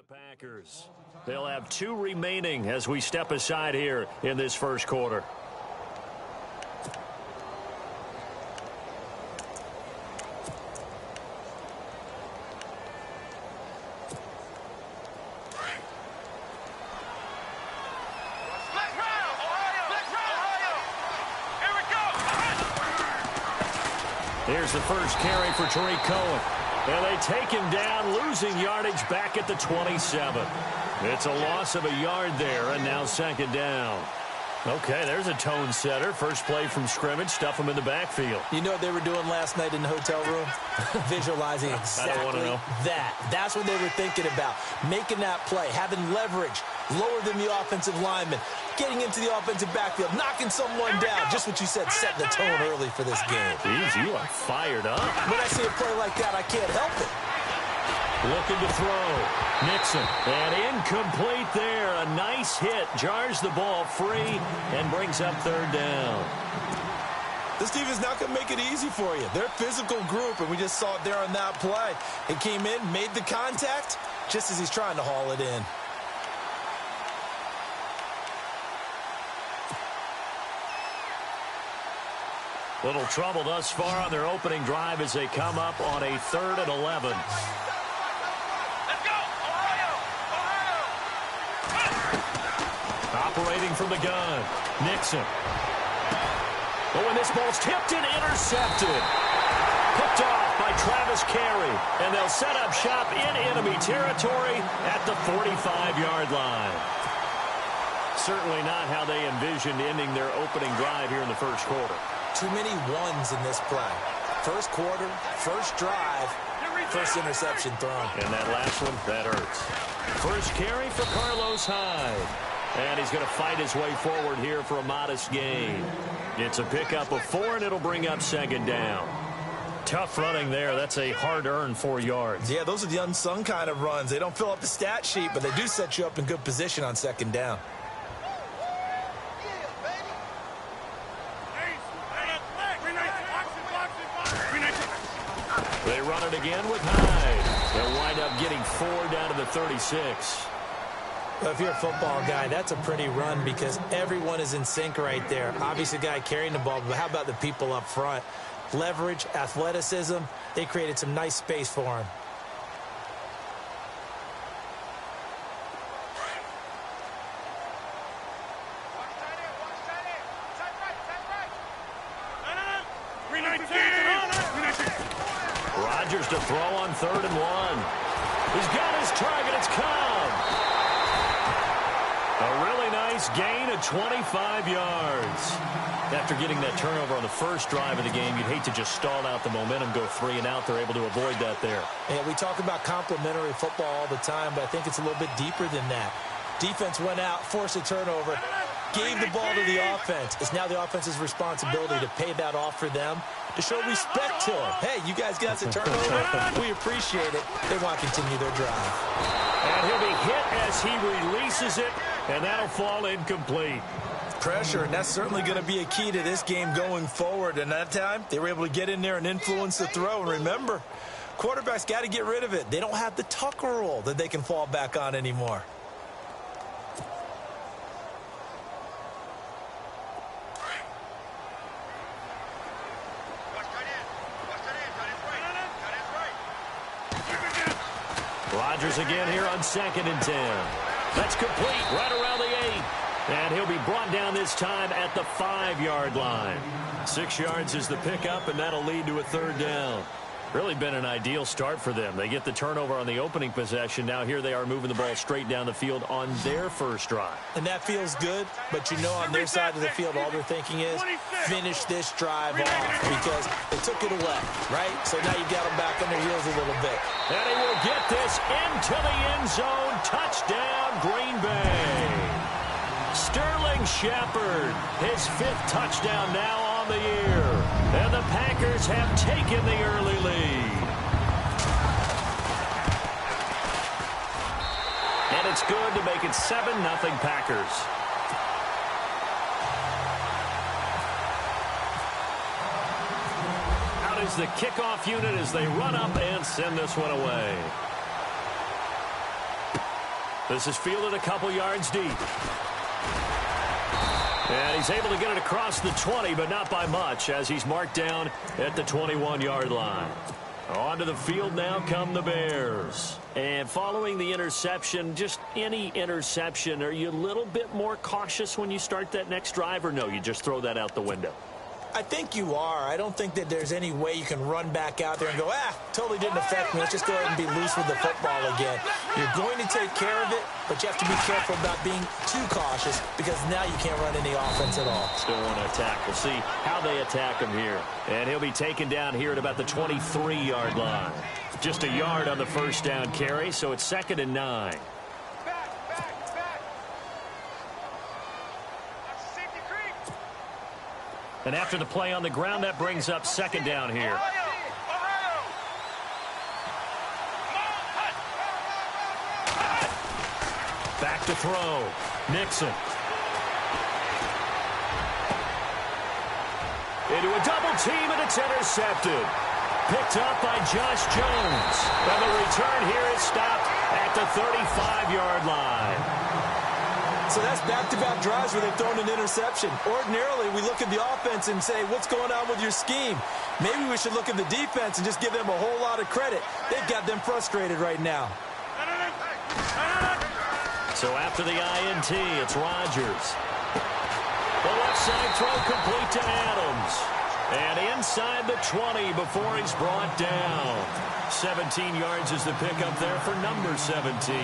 Packers. They'll have 2 remaining as we step aside here in this first quarter. Here's the first carry for Tariq Cohen. And they take him down, losing yardage back at the 27. It's a loss of a yard there, and now second down. Okay, there's a tone setter. First play from scrimmage, stuff him in the backfield. You know what they were doing last night in the hotel room? Visualizing exactly that. That's what they were thinking about. Making that play, having leverage, lower than the offensive lineman, getting into the offensive backfield, knocking someone down. Just what you said, setting the tone early for this game. Jeez, you are fired up. When I see a play like that, I can't help it. Looking to throw. Nixon. And incomplete there. A nice hit. Jars the ball free and brings up third down. This team is not going to make it easy for you. They're a physical group, and we just saw it there on that play. It came in, made the contact, just as he's trying to haul it in. Little trouble thus far on their opening drive as they come up on a 3rd and 11. Operating from the gun, Nixon. Oh, and this ball's tipped and intercepted. Picked off by Travis Carey. And they'll set up shop in enemy territory at the 45-yard line. Certainly not how they envisioned ending their opening drive here in the first quarter. Too many ones in this play. First quarter, first drive, first interception thrown. And that last one, that hurts. First carry for Carlos Hyde. And he's going to fight his way forward here for a modest gain. It's a pickup of 4, and it'll bring up second down. Tough running there. That's a hard-earned 4 yards. Yeah, those are the unsung kind of runs. They don't fill up the stat sheet, but they do set you up in good position on second down. They run it again with Hyde. They'll wind up getting 4 down to the 36. Well, if you're a football guy, that's a pretty run because everyone is in sync right there. Obviously, the guy carrying the ball, but how about the people up front? Leverage, athleticism, they created some nice space for him. Rodgers to throw on 3rd and 1. He's got his target. It's Cobb. A really nice gain of 25 yards. After getting that turnover on the first drive of the game, you'd hate to just stall out the momentum, go 3 and out. They're able to avoid that there. Yeah, we talk about complementary football all the time, but I think it's a little bit deeper than that. Defense went out, forced a turnover, gave the ball to the offense. It's now the offense's responsibility to pay that off for them, to show respect to them. Hey, you guys got the turnover. We appreciate it. They want to continue their drive. And he'll be hit as he releases it, and that'll fall incomplete. Pressure, and that's certainly going to be a key to this game going forward. And that time, they were able to get in there and influence the throw. And remember, quarterbacks got to get rid of it. They don't have the Tucker rule that they can fall back on anymore. Rodgers again here on 2nd and 10. That's complete right around the 8. And he'll be brought down this time at the 5-yard line. 6 yards is the pickup, and that'll lead to a 3rd down. Really been an ideal start for them. They get the turnover on the opening possession. Now here they are moving the ball straight down the field on their first drive. And that feels good, but you know on their side of the field all they're thinking is finish this drive off because they took it away, right? So now you got them back on their heels a little bit. And he will get this into the end zone. Touchdown, Green Bay. Sterling Shepard, his 5th touchdown now on the year. And the Packers have taken the early lead. And it's good to make it 7-0 Packers. Out is the kickoff unit as they run up and send this one away. This is fielded a couple yards deep. And he's able to get it across the 20, but not by much, as he's marked down at the 21-yard line. Onto the field now come the Bears. And following the interception, just any interception, are you a little bit more cautious when you start that next drive, or no, you just throw that out the window? I think you are. I don't think that there's any way you can run back out there and go, totally didn't affect me. Let's just go ahead and be loose with the football again. You're going to take care of it, but you have to be careful about being too cautious because now you can't run any offense at all. Still want to attack. We'll see how they attack him here. And he'll be taken down here at about the 23-yard line. Just a yard on the first down carry, so it's 2nd and 9. And after the play on the ground, that brings up 2nd down here. Back to throw. Nixon. Into a double team, and it's intercepted. Picked up by Josh Jones. And the return here is stopped at the 35-yard line. So that's back-to-back drives where they've thrown an interception. Ordinarily, we look at the offense and say, what's going on with your scheme? Maybe we should look at the defense and just give them a whole lot of credit. They've got them frustrated right now. So after the INT, it's Rodgers. The left side throw complete to Adams. And inside the 20 before he's brought down. 17 yards is the pickup there for number 17.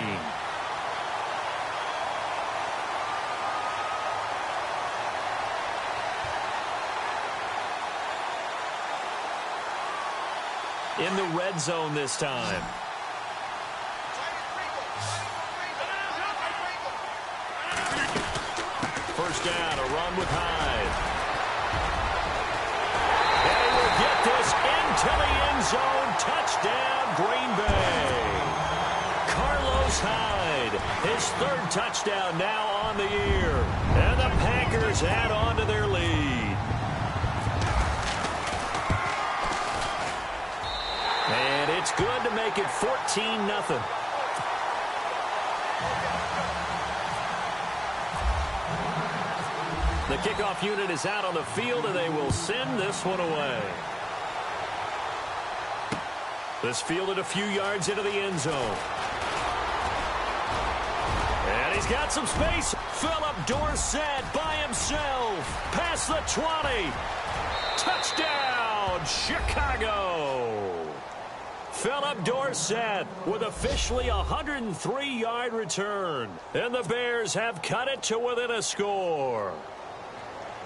In the red zone this time. First down, a run with Hyde. And he will get this into the end zone. Touchdown, Green Bay. Carlos Hyde, his 3rd touchdown now on the year. And the Packers add on to their lead. And it's good to make it 14-0. The kickoff unit is out on the field, and they will send this one away. This fielded a few yards into the end zone. And he's got some space. Philip Dorsett by himself. Past the 20. Touchdown, Chicago. Philip Dorsett with officially a 103-yard return. And the Bears have cut it to within a score.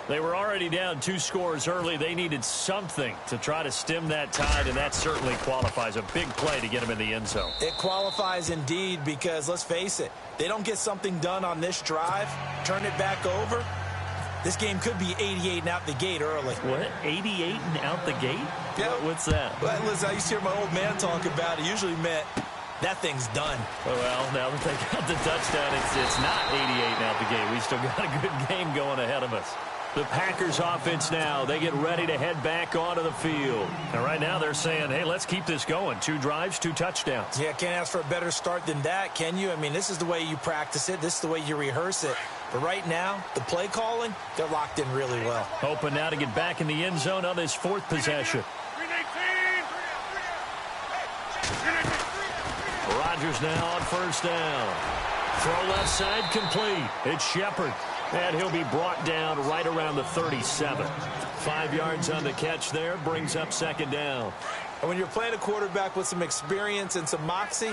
They were already down 2 scores early. They needed something to try to stem that tide, and that certainly qualifies. A big play to get them in the end zone. It qualifies indeed because, let's face it, they don't get something done on this drive, turn it back over, this game could be 88 and out the gate early. What? 88 and out the gate? Yeah. What's that? Well, listen, I used to hear my old man talk about it. Usually meant that thing's done. Well, now that they got the touchdown, it's not 88 and out the gate. We still got a good game going ahead of us. The Packers offense now, they get ready to head back onto the field. And right now they're saying, hey, let's keep this going. 2 drives, 2 touchdowns. Yeah, can't ask for a better start than that, can you? I mean, this is the way you practice it. This is the way you rehearse it. But right now, the play calling, they're locked in really well. Hoping now to get back in the end zone on this 4th possession. Rodgers now on first down. Throw left side complete. It's Shepard. And he'll be brought down right around the 37. 5 yards on the catch there. Brings up 2nd down. And when you're playing a quarterback with some experience and some moxie,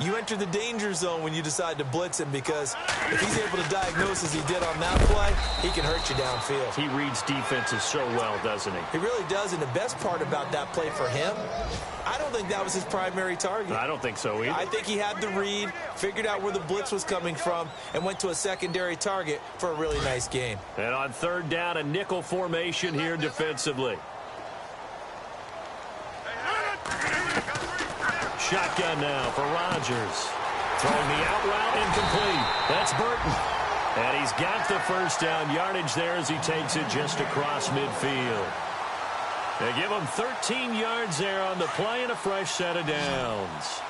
you enter the danger zone when you decide to blitz him, because if he's able to diagnose as he did on that play, he can hurt you downfield. He reads defenses so well, doesn't he? He really does, and the best part about that play for him, I don't think that was his primary target. I don't think so either. I think he had the read, figured out where the blitz was coming from, and went to a secondary target for a really nice game. And on 3rd down, a nickel formation here defensively. Shotgun now for Rodgers. Throwing the out route, incomplete. That's Burton. And he's got the first down yardage there as he takes it just across midfield. They give him 13 yards there on the play and a fresh set of downs.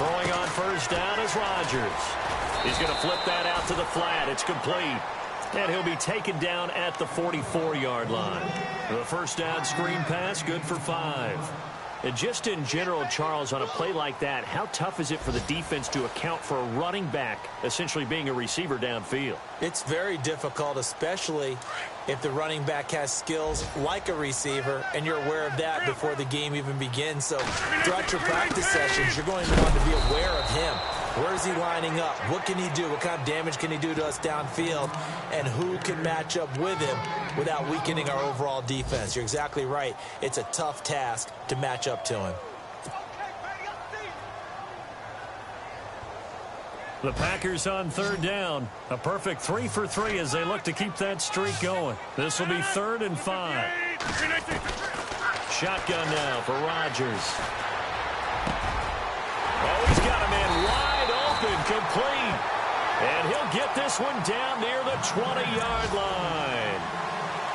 Throwing on first down is Rodgers. He's going to flip that out to the flat. It's complete. And he'll be taken down at the 44-yard line. The first down screen pass, good for 5. And just in general, Charles, on a play like that, how tough is it for the defense to account for a running back essentially being a receiver downfield? It's very difficult, especially if the running back has skills like a receiver, and you're aware of that before the game even begins. So throughout your practice sessions, you're going to want to be aware of him. Where is he lining up? What can he do? What kind of damage can he do to us downfield? And who can match up with him without weakening our overall defense? You're exactly right. It's a tough task to match up to him. The Packers on third down. A perfect 3 for 3 as they look to keep that streak going. This will be 3rd and 5. Shotgun now for Rodgers. Oh, he's got a man wide open, complete. And he'll get this one down near the 20-yard line.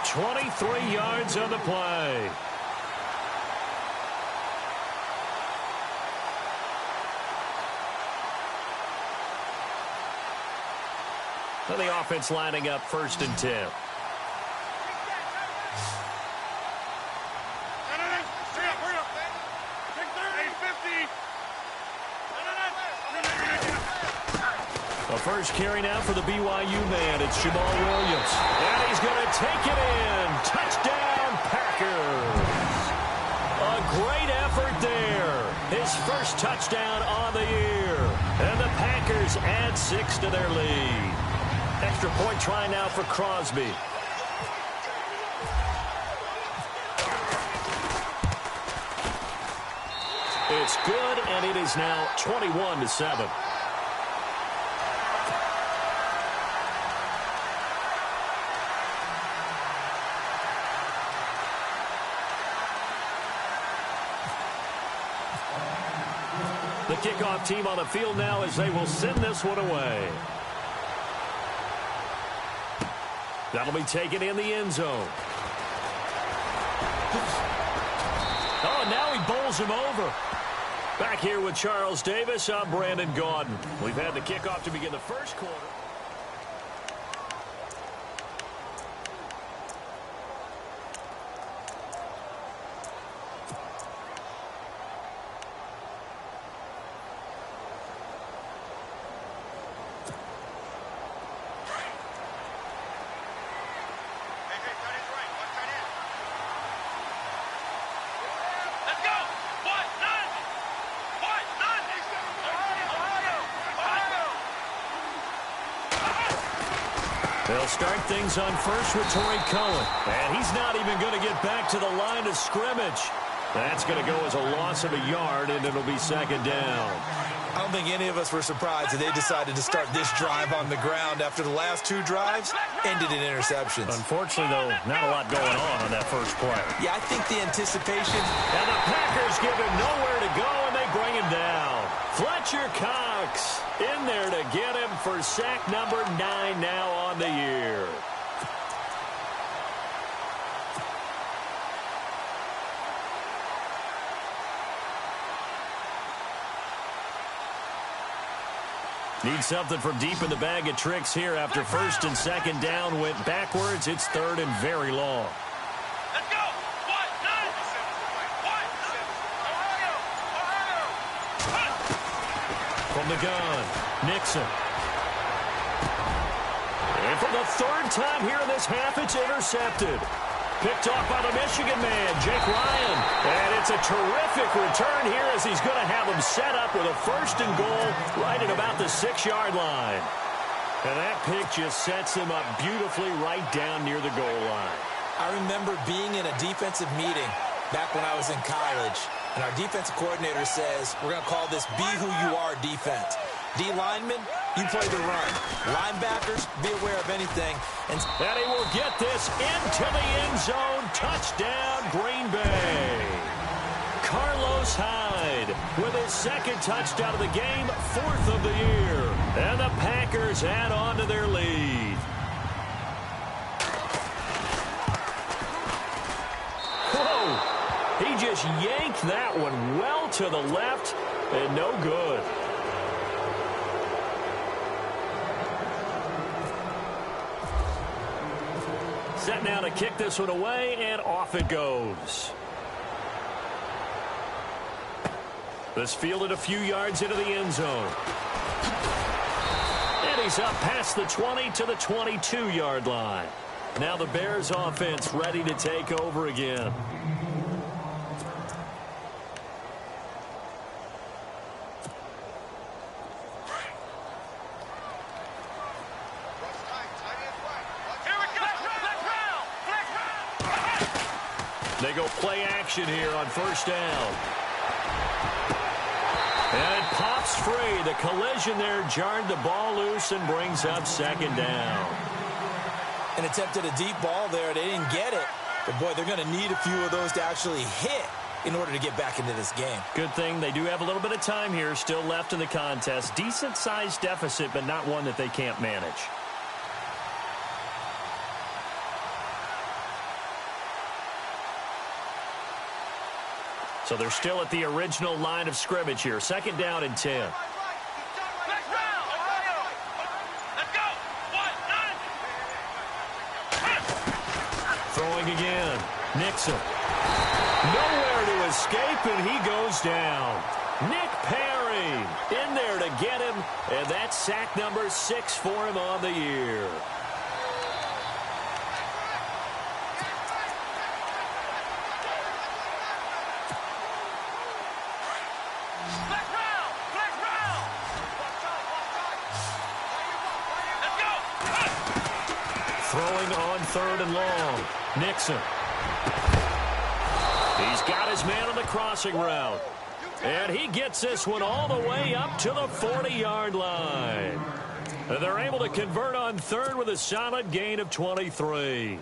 23 yards on the play. And the offense lining up 1st and 10. A first carry now for the BYU man. It's Jamal Williams. And he's going to take it in. Touchdown, Packers. A great effort there. His first touchdown on the year. And the Packers add 6 to their lead. Extra point try now for Crosby. It's good, and it is now 21-7. The kickoff team on the field now as they will send this one away. That'll be taken in the end zone. Oh, and now he bowls him over. Back here with Charles Davis, I'm Brandon Gaudin. We've had the kickoff to begin the first quarter. They'll start things on first with Torrey Cohen. And he's not even going to get back to the line of scrimmage. That's going to go as a loss of a yard, and it'll be 2nd down. I don't think any of us were surprised that they decided to start this drive on the ground after the last 2 drives ended in interceptions. Unfortunately, though, not a lot going on that first play. Yeah, I think the anticipation. And the Packers give him nowhere to go, and they bring him down. Fletcher Cox in there to get him for sack number 9 now on the year. Need something from deep in the bag of tricks here after 1st and 2nd down went backwards. It's 3rd and very long. Let's go. From the gun, Nixon. And for the 3rd time here in this half, it's intercepted. Picked off by the Michigan man, Jake Ryan. And it's a terrific return here as he's going to have him set up with a 1st and goal right at about the 6-yard line. And that pick just sets him up beautifully right down near the goal line. I remember being in a defensive meeting back when I was in college, and our defensive coordinator says, we're going to call this Be Who You Are defense. D linemen, you play the run. Linebackers, be aware of anything. And he will get this into the end zone. Touchdown, Green Bay. Carlos Hyde with his 2nd touchdown of the game, 4th of the year. And the Packers add on to their lead. Whoa! He just yanked that one well to the left. and no good. Set now to kick this one away, and off it goes. This fielded a few yards into the end zone. And he's up past the 20 to the 22-yard line. Now the Bears offense ready to take over again. They go play action here on first down. And it pops free. The collision there jarred the ball loose and brings up second down. And attempted a deep ball there. They didn't get it. But, boy, they're going to need a few of those to actually hit in order to get back into this game. Good thing they do have a little bit of time here still left in the contest. Decent-sized deficit, but not one that they can't manage. So they're still at the original line of scrimmage here. Second down and 10. Throwing again. Nixon. Nowhere to escape, and he goes down. Nick Perry in there to get him, and that's sack number 6 for him on the year. Throwing on third and long. Nixon. He's got his man on the crossing route. And he gets this one all the way up to the 40-yard line. And they're able to convert on third with a solid gain of 23.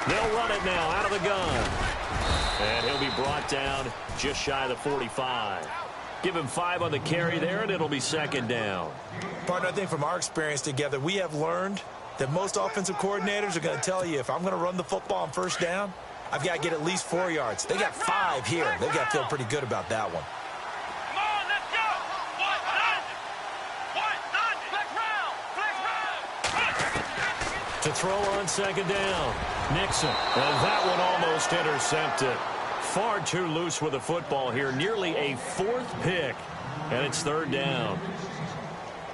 They'll run it now out of the gun. And he'll be brought down just shy of the 45. Give him 5 on the carry there, and it'll be second down. Partner, I think from our experience together, we have learned that most offensive coordinators are going to tell you, if I'm going to run the football on first down, I've got to get at least 4 yards. They got 5 here. They've got to feel pretty good about that one. To throw on second down. Nixon. And that one almost intercepted. Far too loose with the football here. Nearly a 4th pick. And it's third down.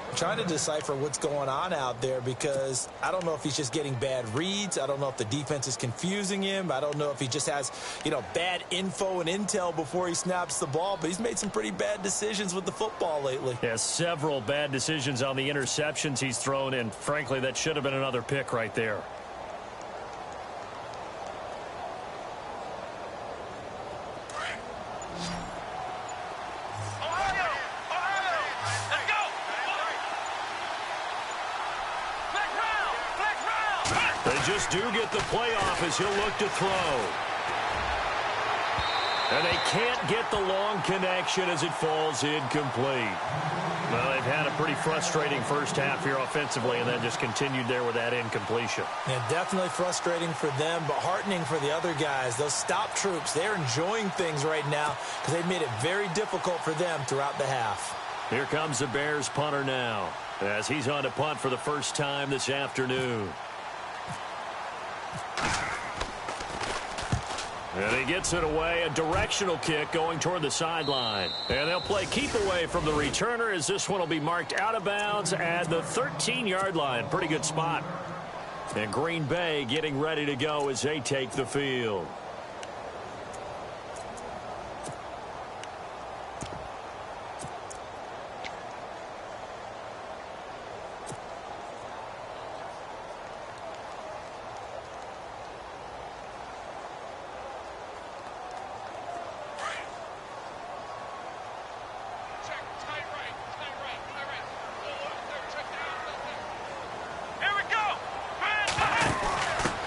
I'm trying to decipher what's going on out there because I don't know if he's just getting bad reads. I don't know if the defense is confusing him. I don't know if he just has, bad info and intel before he snaps the ball. But he's made some pretty bad decisions with the football lately. Yeah, several bad decisions on the interceptions he's thrown. And frankly, that should have been another pick right there. Just do get the playoff as he'll look to throw. And they can't get the long connection as it falls incomplete. Well, they've had a pretty frustrating first half here offensively, and then just continued there with that incompletion. Yeah, definitely frustrating for them, but heartening for the other guys. Those stop troops, they're enjoying things right now because they've made it very difficult for them throughout the half. Here comes the Bears punter now as he's on to punt for the first time this afternoon. And he gets it away, a directional kick going toward the sideline. And they'll play keep away from the returner as this one will be marked out of bounds at the 13-yard line. Pretty good spot. And Green Bay getting ready to go as they take the field.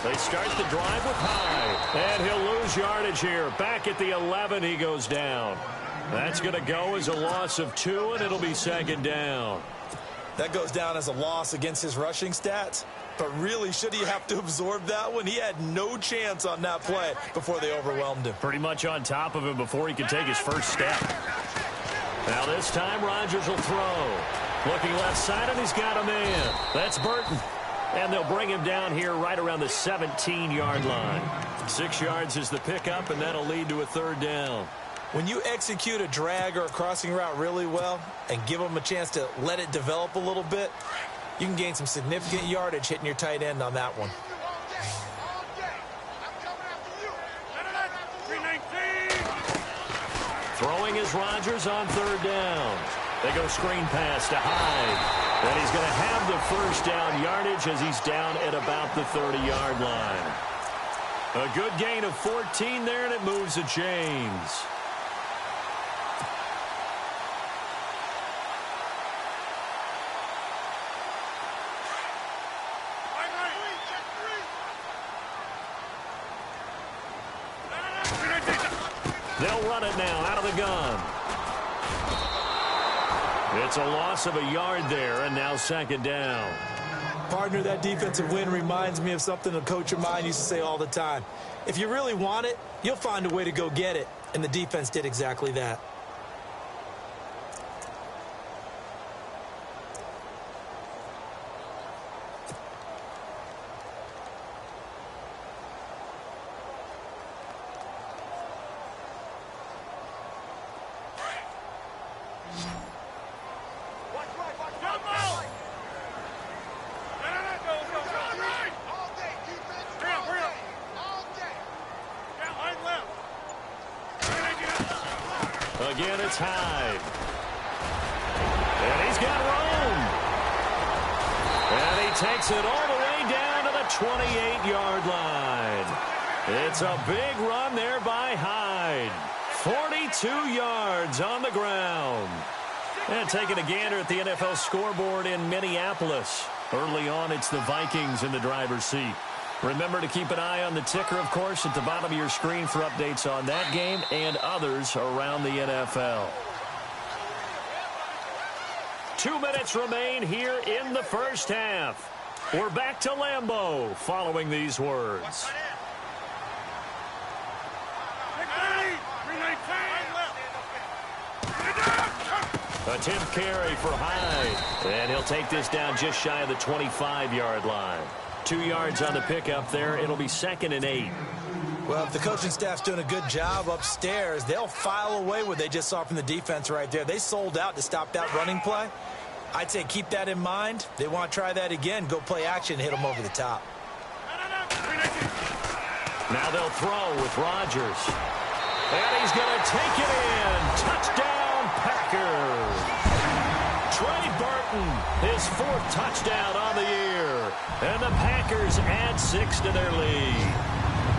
They start the drive with Hyde. And he'll lose yardage here. Back at the 11, he goes down. That's going to go as a loss of 2, and it'll be second down. That goes down as a loss against his rushing stats. But really, should he have to absorb that one? He had no chance on that play before they overwhelmed him. Pretty much on top of him before he could take his first step. Now this time, Rodgers will throw. Looking left side, and he's got a man. That's Burton. And they'll bring him down here right around the 17-yard line. 6 yards is the pickup, and that'll lead to a third down. When you execute a drag or a crossing route really well and give them a chance to let it develop a little bit, you can gain some significant yardage hitting your tight end on that one. Throwing is Rodgers on third down. They go screen pass to Hyde. And he's going to have the first down yardage as he's down at about the 30-yard line. A good gain of 14 there, and it moves the chains. They'll run it now out of the gun. It's a loss of a yard there, and now second down. Partner, that defensive win reminds me of something a coach of mine used to say all the time. If you really want it, you'll find a way to go get it. And the defense did exactly that. Again, it's Hyde. And he's got room. And he takes it all the way down to the 28-yard line. It's a big run there by Hyde. 42 yards on the ground. And taking a gander at the NFL scoreboard in Minneapolis. Early on, it's the Vikings in the driver's seat. Remember to keep an eye on the ticker, of course, at the bottom of your screen for updates on that game and others around the NFL. 2 minutes remain here in the first half. We're back to Lambeau following these words. Attempt carry for Hyde. And he'll take this down just shy of the 25-yard line. 2 yards on the pickup there. It'll be 2nd and 8. Well, if the coaching staff's doing a good job upstairs, they'll file away what they just saw from the defense right there. They sold out to stop that running play. I'd say keep that in mind. They want to try that again. Go play action, hit them over the top. Now they'll throw with Rodgers. And he's going to take it in. Touchdown, Packers. Trey Burton, his 4th touchdown on the year. And the Packers add 6 to their lead.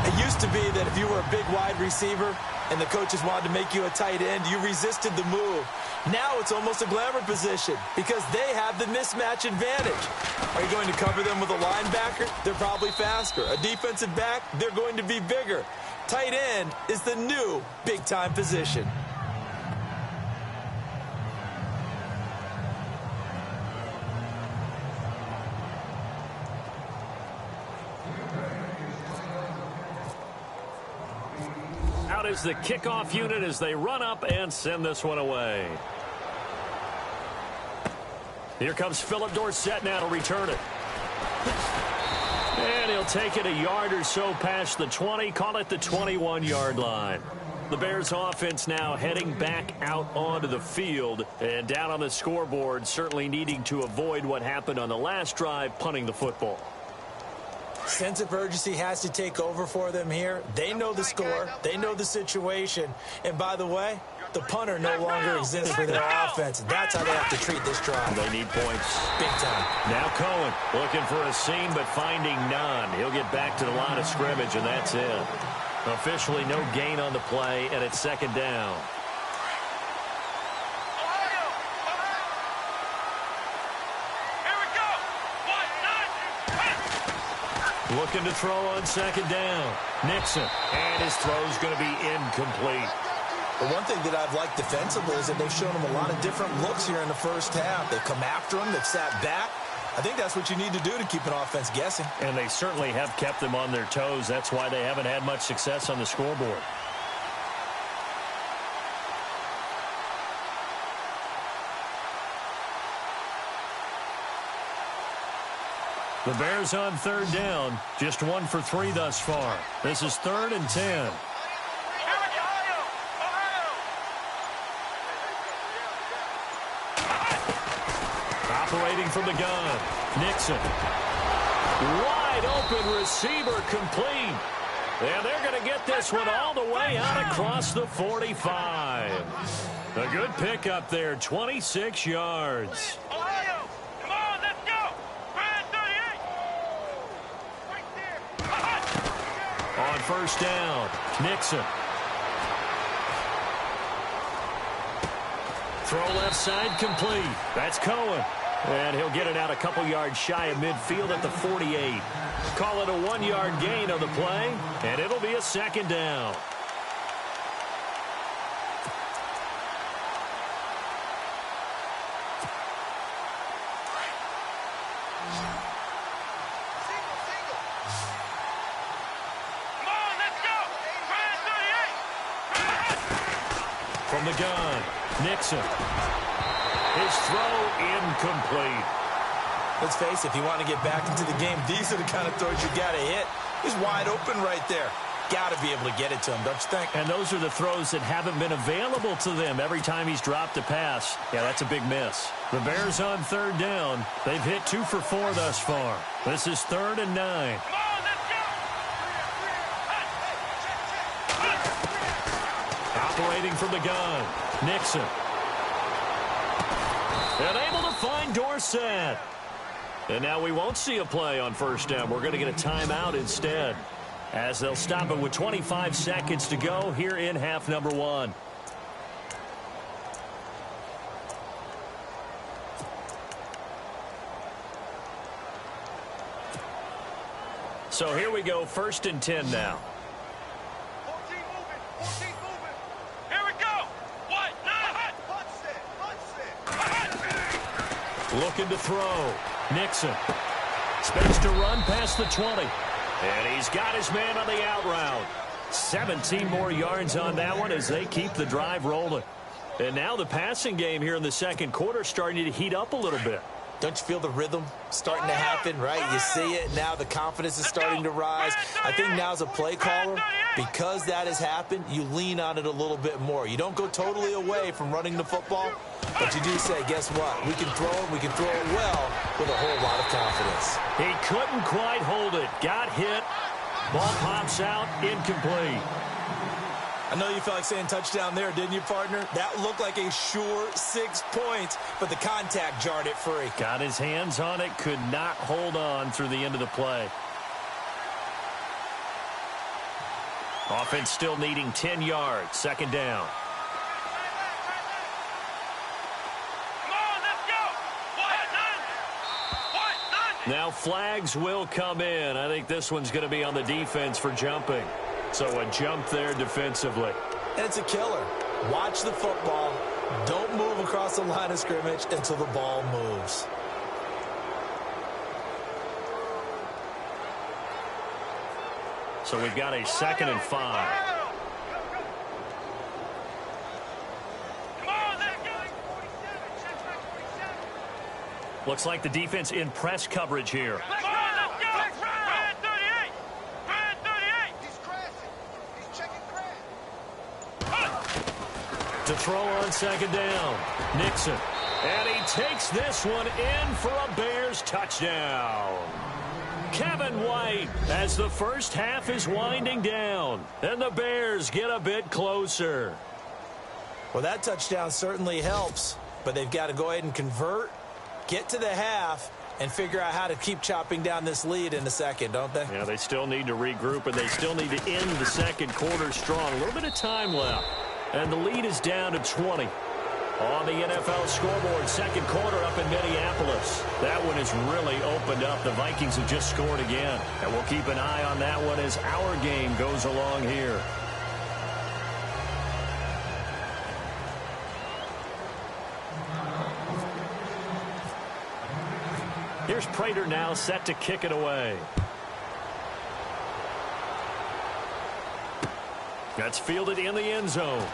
It used to be that if you were a big wide receiver and the coaches wanted to make you a tight end, you resisted the move. Now it's almost a glamour position because they have the mismatch advantage. Are you going to cover them with a linebacker? They're probably faster. A defensive back? They're going to be bigger. Tight end is the new big-time position. Out is the kickoff unit as they run up and send this one away. Here comes Philip Dorsett now to return it. And he'll take it a yard or so past the 20, call it the 21-yard line. The Bears offense now heading back out onto the field and down on the scoreboard, certainly needing to avoid what happened on the last drive, punting the football. Sense of urgency has to take over for them here. They know the score. They know the situation. And by the way, the punter no longer exists for their offense. That's how they have to treat this drive. They need points. Big time. Now Cohen looking for a seam but finding none. He'll get back to the line of scrimmage, and that's it. Officially no gain on the play, and it's 2nd down. Looking to throw on 2nd down. Nixon. And his throw's going to be incomplete. The one thing that I've liked defensively is that they've shown them a lot of different looks here in the first half. They've come after them. They've sat back. I think that's what you need to do to keep an offense guessing. And they certainly have kept them on their toes. That's why they haven't had much success on the scoreboard. The Bears on third down. Just 1 for 3 thus far. This is 3rd and 10. Operating from the gun, Nixon. Wide open receiver complete. And they're going to get this one all the way out across the 45. A good pickup there, 26 yards. Come on, let's go. 38. On first down, Nixon. Throw left side complete. That's Cohen. And he'll get it out a couple yards shy of midfield at the 48. Call it a 1-yard gain on the play, and it'll be a 2nd down. From the gun, Nixon. His throw incomplete. Let's face it, if you want to get back into the game, these are the kind of throws you got to hit. He's wide open right there. Got to be able to get it to him, don't you think? And those are the throws that haven't been available to them every time he's dropped a pass. Yeah, that's a big miss. The Bears on third down. They've hit 2 for 4 thus far. This is 3rd and 9. Operating from the gun, Nixon. And able to find Dorsett. And now we won't see a play on first down. We're going to get a timeout instead, as they'll stop it with 25 seconds to go here in half number 1. So here we go, 1st and 10 now. Looking to throw. Nixon. Space to run past the 20. And he's got his man on the out route. 17 more yards on that one as they keep the drive rolling. And now the passing game here in the second quarter starting to heat up a little bit. Don't you feel the rhythm starting to happen, right? You see it, now the confidence is starting to rise. I think now as a play caller, because that has happened, you lean on it a little bit more. You don't go totally away from running the football, but you do say, guess what? We can throw it, we can throw it well with a whole lot of confidence. He couldn't quite hold it. Got hit. Ball pops out, incomplete. I know you felt like saying touchdown there, didn't you, partner? That looked like a sure 6 points, but the contact jarred it free. Got his hands on it, could not hold on through the end of the play. Offense still needing 10 yards, 2nd down. Now flags will come in. I think this one's going to be on the defense for jumping. So a jump there defensively. And it's a killer. Watch the football. Don't move across the line of scrimmage until the ball moves. So we've got a 2nd and 5. Looks like the defense in press coverage here. To throw on 2nd down, Nixon. And he takes this one in for a Bears touchdown. Kevin White, as the first half is winding down, and the Bears get a bit closer. Well, that touchdown certainly helps, but they've got to go ahead and convert, get to the half, and figure out how to keep chopping down this lead in the second, don't they? Yeah, they still need to regroup, and they still need to end the second quarter strong. A little bit of time left. And the lead is down to 20. On the NFL scoreboard, second quarter up in Minneapolis. That one has really opened up. The Vikings have just scored again. And we'll keep an eye on that one as our game goes along here. here's Prater now set to kick it away. That's fielded in the end zone.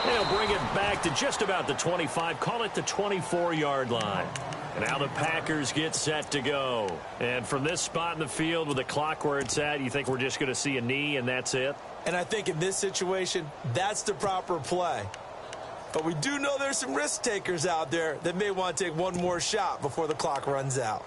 They'll bring it back to just about the 25, call it the 24-yard line. And now the Packers get set to go. And from this spot in the field with the clock where it's at, you think we're just going to see a knee and that's it? And I think in this situation, that's the proper play. But we do know there's some risk takers out there that may want to take one more shot before the clock runs out.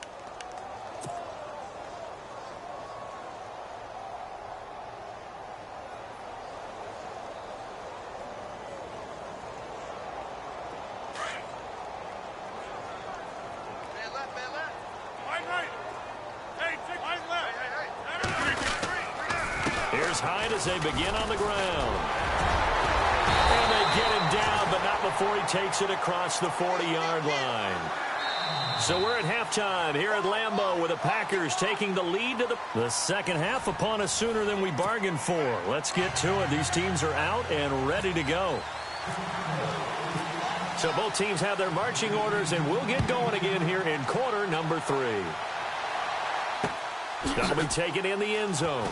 Here's Hyde as they begin on the ground. And they get him down, but not before he takes it across the 40-yard line. So we're at halftime here at Lambeau with the Packers taking the lead to the second half upon us sooner than we bargained for. Let's get to it. These teams are out and ready to go. So both teams have their marching orders, and we'll get going again here in quarter number 3. That'll be taken in the end zone.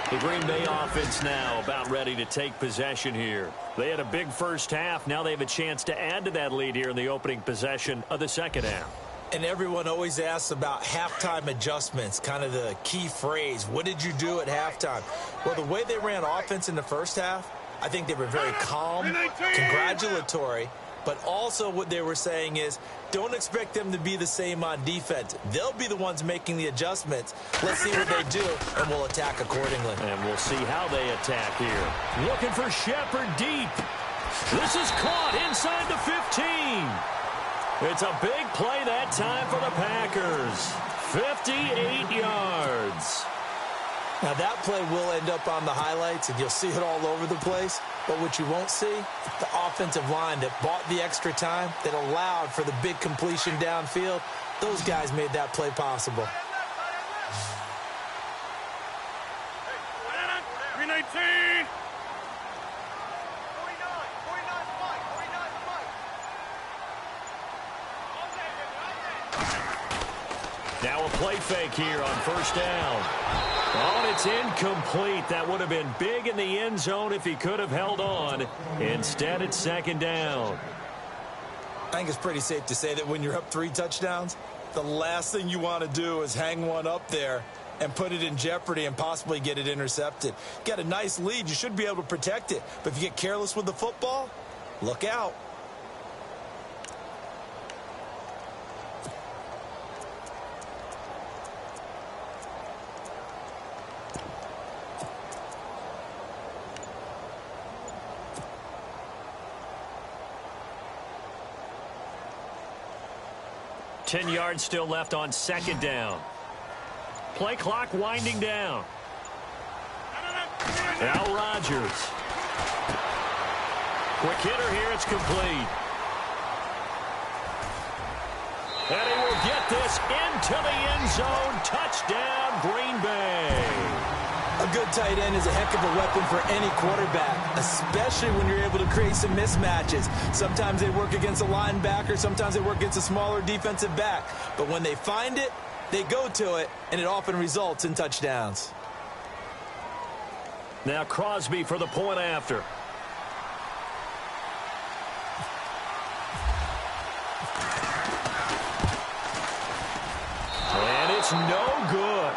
The Green Bay offense now about ready to take possession here. They had a big first half. Now they have a chance to add to that lead here in the opening possession of the second half. And everyone always asks about halftime adjustments, kind of the key phrase. What did you do at halftime? Well, the way they ran offense in the first half, I think they were very calm, congratulatory, but also what they were saying is don't expect them to be the same on defense. They'll be the ones making the adjustments. Let's see what they do, and we'll attack accordingly. And we'll see how they attack here. Looking for Shepard deep. This is caught inside the 15. It's a big play that time for the Packers. 58 yards. Now, that play will end up on the highlights, and you'll see it all over the place. But what you won't see, the offensive line that bought the extra time, that allowed for the big completion downfield, those guys made that play possible. 319. Now a play fake here on first down. Oh, and it's incomplete. That would have been big in the end zone if he could have held on. Instead, it's second down. I think it's pretty safe to say that when you're up 3 touchdowns, the last thing you want to do is hang one up there and put it in jeopardy and possibly get it intercepted. You got a nice lead. You should be able to protect it. But if you get careless with the football, look out. Ten yards still left on second down. Play clock winding down. Now Rodgers. Quick hitter here. It's complete. And he will get this into the end zone. Touchdown, Green Bay. A good tight end is a heck of a weapon for any quarterback, especially when you're able to create some mismatches. Sometimes they work against a linebacker. Sometimes they work against a smaller defensive back. But when they find it, they go to it, and it often results in touchdowns. Now Crosby for the point after. And it's no good.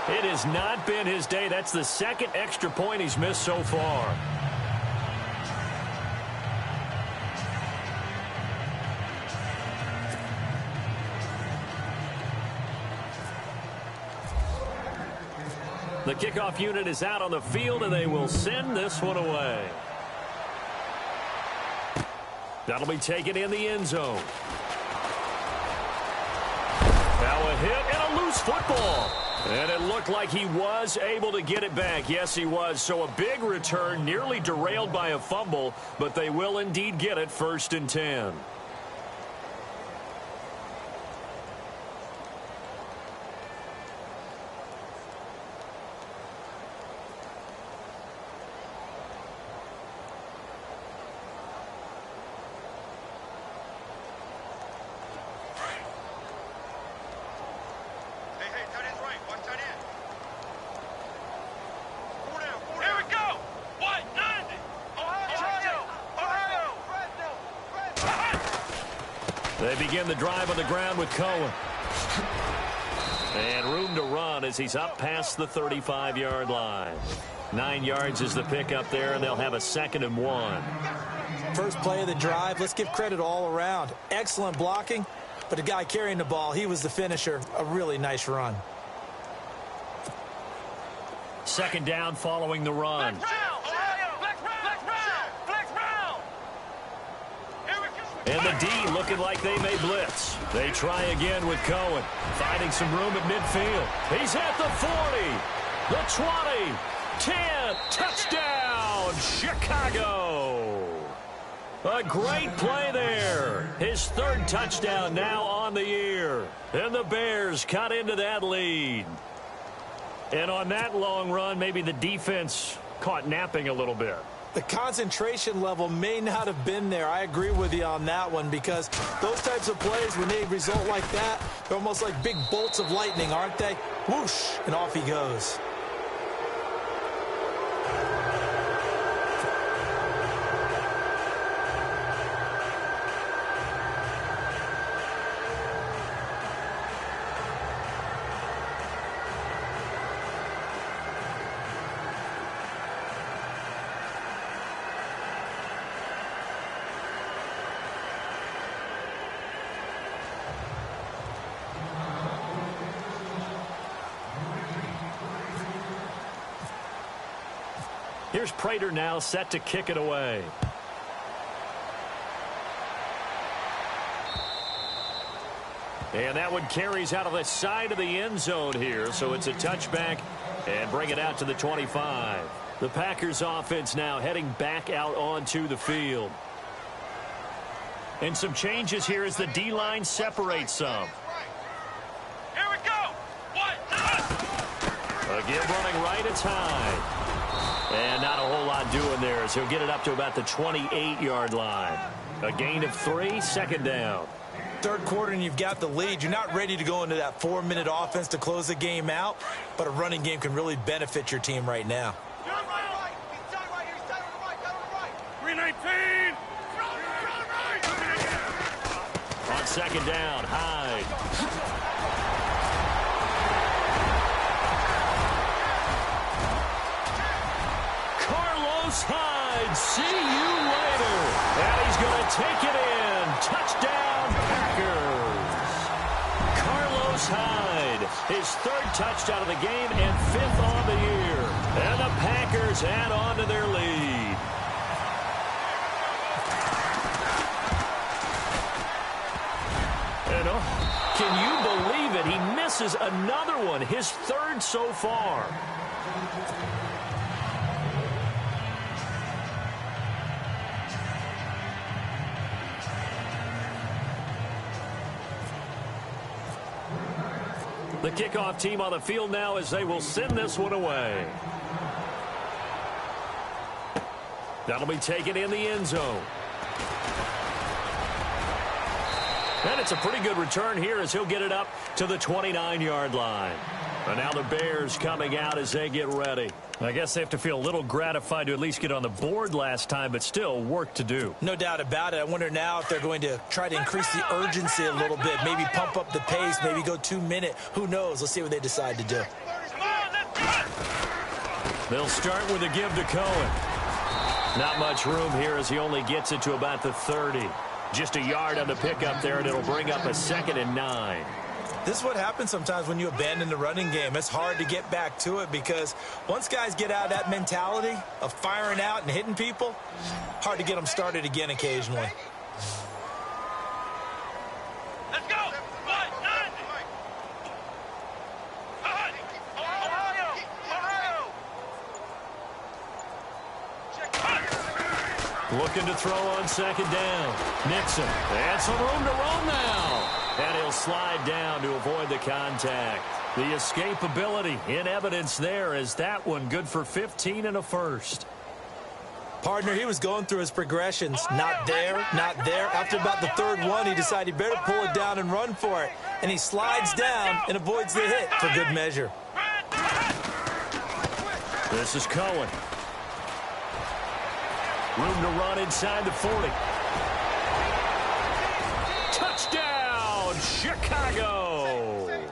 It has not been his day. That's the second extra point he's missed so far. The kickoff unit is out on the field, and they will send this one away. That'll be taken in the end zone. Now a hit and a loose football. And it looked like he was able to get it back. Yes, he was. So a big return, nearly derailed by a fumble, but they will indeed get it 1st and 10. They begin the drive on the ground with Cohen. And room to run as he's up past the 35-yard line. 9 yards is the pickup there, and they'll have a 2nd and 1. First play of the drive, let's give credit all around. Excellent blocking, but the guy carrying the ball, he was the finisher. A really nice run. 2nd down following the run. And the D looking like they may blitz. They try again with Cohen. Finding some room at midfield. He's at the 40, the 20, 10, touchdown, Chicago. A great play there. His 3rd touchdown now on the year. And the Bears cut into that lead. And on that long run, maybe the defense caught napping a little bit. The concentration level may not have been there. I agree with you on that one because those types of plays, when they result like that, they're almost like big bolts of lightning, aren't they? Whoosh, and off he goes. Here's Prater now set to kick it away. And that one carries out of the side of the end zone here, so it's a touchback and bring it out to the 25. The Packers offense now heading back out onto the field. And some changes here as the D-line separates some. Here we go. Again running right, it's high. And not a whole lot doing there as he'll get it up to about the 28-yard line. A gain of 3, 2nd down. 3rd quarter and you've got the lead. You're not ready to go into that 4-minute offense to close the game out, but a running game can really benefit your team right now. 319. On 2nd down, Hyde. Hyde, see you later. And he's going to take it in. Touchdown, Packers. Carlos Hyde, his 3rd touchdown of the game and 5th on the year. And the Packers add on to their lead. And can you believe it? He misses another one, his 3rd so far. The kickoff team on the field now as they will send this one away. That'll be taken in the end zone. And it's a pretty good return here as he'll get it up to the 29-yard line. And now the Bears coming out as they get ready. I guess they have to feel a little gratified to at least get on the board last time, but still work to do. No doubt about it. I wonder now if they're going to try to increase the urgency a little bit, maybe pump up the pace, maybe go 2-minute. Who knows? Let's see what they decide to do. They'll start with a give to Cohen. Not much room here as he only gets it to about the 30. Just a yard on the pickup there, and it'll bring up a 2nd and 9. This is what happens sometimes when you abandon the running game. It's hard to get back to it because once guys get out of that mentality of firing out and hitting people, hard to get them started again occasionally. Let's go. Looking to throw on 2nd down. Nixon. And some room to run now. And he'll slide down to avoid the contact. The escapability in evidence there as that one good for 15 and a 1st. Partner, he was going through his progressions. Not there, not there. After about the 3rd one, he decided he better pull it down and run for it. And he slides down and avoids the hit for good measure. This is Cohen. Room to run inside the 40. Touchdown, Chicago.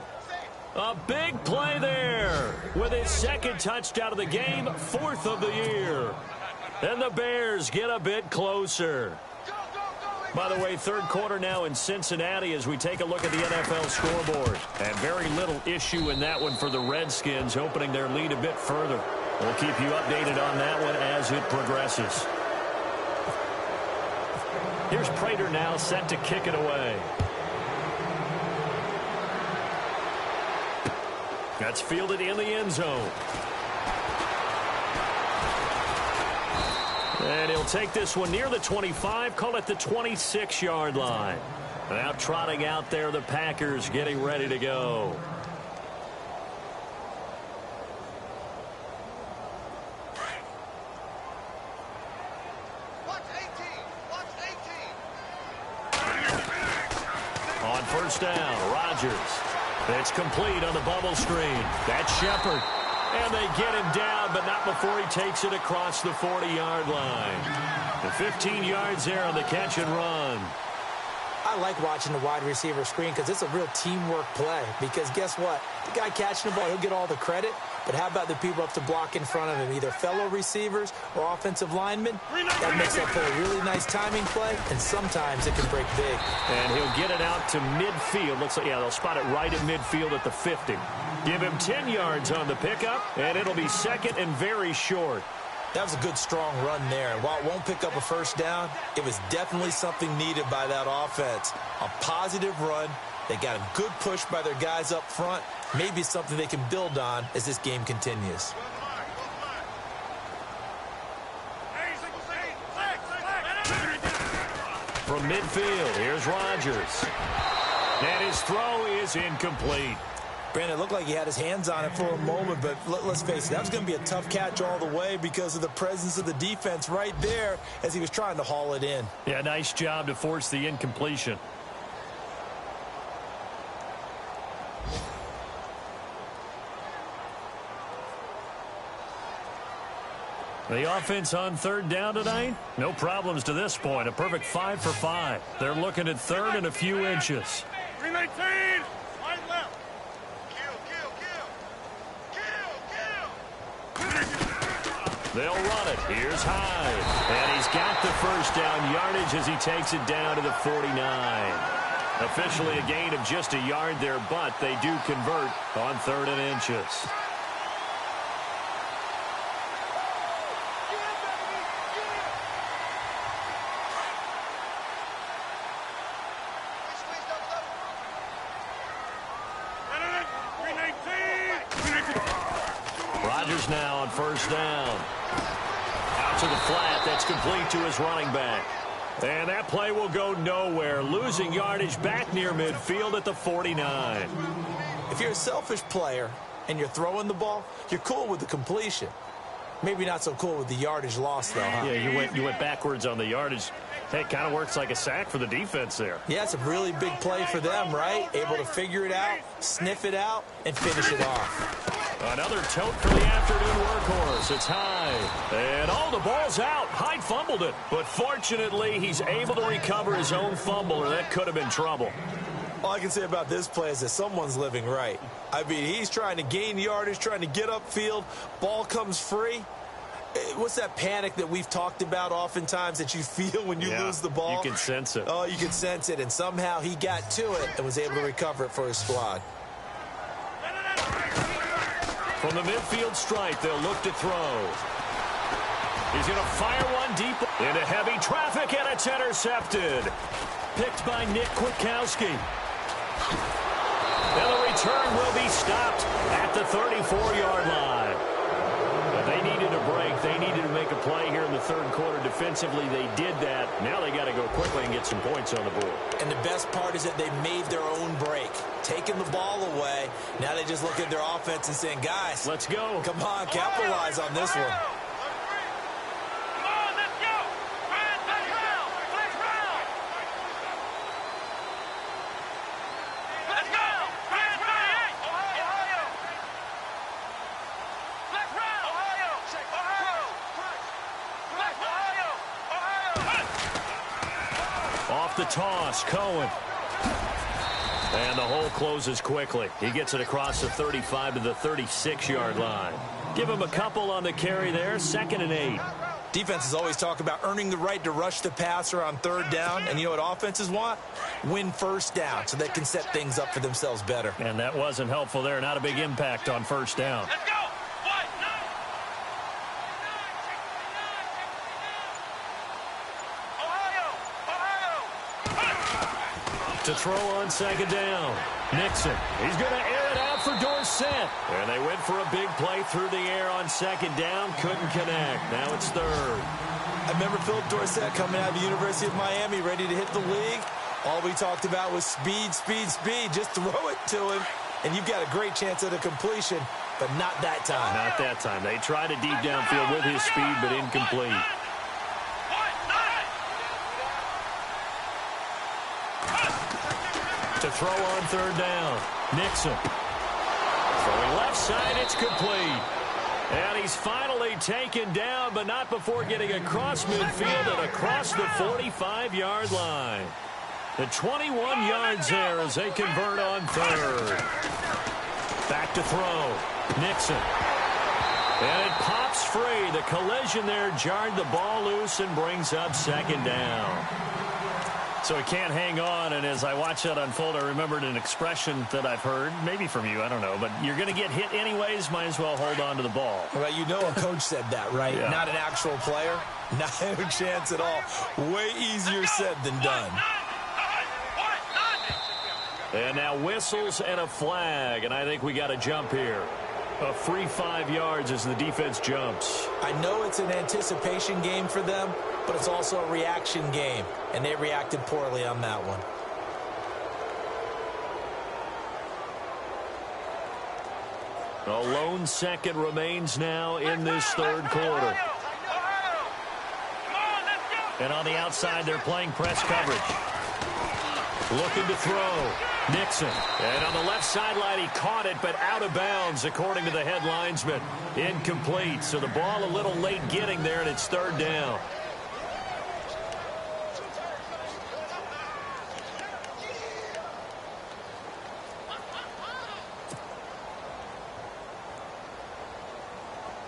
A big play there with his second touchdown of the game, 4th of the year. And the Bears get a bit closer. By the way, third quarter now in Cincinnati as we take a look at the NFL scoreboard. And very little issue in that one for the Redskins, opening their lead a bit further. We'll keep you updated on that one as it progresses. Here's Prater now set to kick it away. That's fielded in the end zone. And he'll take this one near the 25, call it the 26-yard line. Now trotting out there, the Packers getting ready to go. On first down, Rodgers. It's complete on the bubble screen. That's Shepard. And they get him down, but not before he takes it across the 40-yard line. The 15 yards there on the catch and run. I like watching the wide receiver screen because it's a real teamwork play. Because guess what? The guy catching the ball, he'll get all the credit. But how about the people up to block in front of him, either fellow receivers or offensive linemen? That makes that play a really nice timing play, and sometimes it can break big. And he'll get it out to midfield. Looks like, yeah, they'll spot it right at midfield at the 50. Give him 10 yards on the pickup, and it'll be second and very short. That was a good, strong run there. And while it won't pick up a first down, it was definitely something needed by that offense. A positive run. They got a good push by their guys up front. Maybe something they can build on as this game continues. From midfield, here's Rodgers. And his throw is incomplete. Brandon, it looked like he had his hands on it for a moment, but let's face it, that was going to be a tough catch all the way because of the presence of the defense right there as he was trying to haul it in. Yeah, nice job to force the incompletion. The offense on third down tonight, no problems to this point. A perfect 5 for 5. They're looking at third and a few inches. 319. Wide left. They'll run it. Here's Hyde. And he's got the first down yardage as he takes it down to the 49. Officially a gain of just a yard there, but they do convert on third and inches. Rodgers now on first down. Out to the flat. That's complete to his running back. And that play will go nowhere. Losing yardage back near midfield at the 49. If you're a selfish player and you're throwing the ball, you're cool with the completion. Maybe not so cool with the yardage loss, though, huh? Yeah, you went backwards on the yardage. Hey, it kind of works like a sack for the defense there. Yeah, it's a really big play for them, right? Able to figure it out, sniff it out, and finish it off. Another tote for the afternoon workhorse. It's Hyde. And the ball's out. Hyde fumbled it. But fortunately, he's able to recover his own fumble, or that could have been trouble. All I can say about this play is that someone's living right. I mean, he's trying to gain yardage, trying to get upfield. Ball comes free. What's that panic that we've talked about oftentimes that you feel when you lose the ball? You can sense it. Oh, you can sense it. And somehow he got to it and was able to recover it for his squad. From the midfield stripe, they'll look to throw. He's going to fire one deep into heavy traffic, and it's intercepted. Picked by Nick Kwiatkowski. And the return will be stopped at the 34-yard line. But they needed a break. They needed to make a play here in the third quarter. Defensively, they did that. Now they got to go quickly and get some points on the board. And the best part is that they made their own break. Taking the ball away. Now they just look at their offense and saying, guys, let's go. Come on, capitalize on this one. Off the toss, Cohen. And the hole closes quickly. He gets it across the 35 to the 36-yard line. Give him a couple on the carry there, 2nd and 8. Defenses always talk about earning the right to rush the passer on 3rd down. And you know what offenses want? Win 1st down so they can set things up for themselves better. And that wasn't helpful there. Not a big impact on 1st down. Let's go. To throw on 2nd down. Nixon. He's going to air it out for Dorsett. And they went for a big play through the air on 2nd down. Couldn't connect. Now it's 3rd. I remember Philip Dorsett coming out of the University of Miami ready to hit the league. All we talked about was speed, speed, speed. Just throw it to him, and you've got a great chance at a completion, but not that time. Not that time. They tried it deep downfield with his speed, but incomplete. To throw on 3rd down. Nixon. Throwing left side, it's complete. And he's finally taken down, but not before getting across midfield and across the 45-yard line. The 21 yards there as they convert on 3rd. Back to throw. Nixon. And it pops free. The collision there jarred the ball loose and brings up 2nd down. So he can't hang on, and as I watch that unfold, I remembered an expression that I've heard, maybe from you, I don't know, but you're going to get hit anyways, might as well hold on to the ball. Well, you know a coach said that, right? Yeah. Not an actual player. Not a chance at all. Way easier said than done. And now whistles and a flag, and I think we got a jump here. A free 5 yards as the defense jumps. I know it's an anticipation game for them, but it's also a reaction game, and they reacted poorly on that one. A lone second remains now in this 3rd quarter. And on the outside, they're playing press coverage. Looking to throw. Nixon. And on the left sideline, he caught it, but out of bounds, according to the head linesman. Incomplete. So the ball a little late getting there, and it's 3rd down.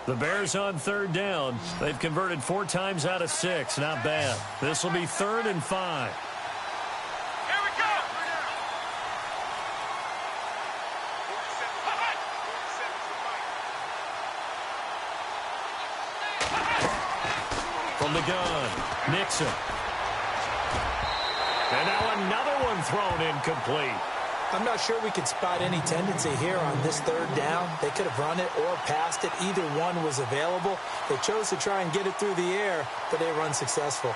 The Bears on 3rd down. They've converted 4 times out of 6. Not bad. This will be 3rd and 5. Here we go. From the gun, Nixon. And now another one thrown incomplete. I'm not sure we could spot any tendency here on this 3rd down. They could have run it or passed it. Either one was available. They chose to try and get it through the air, but they were unsuccessful.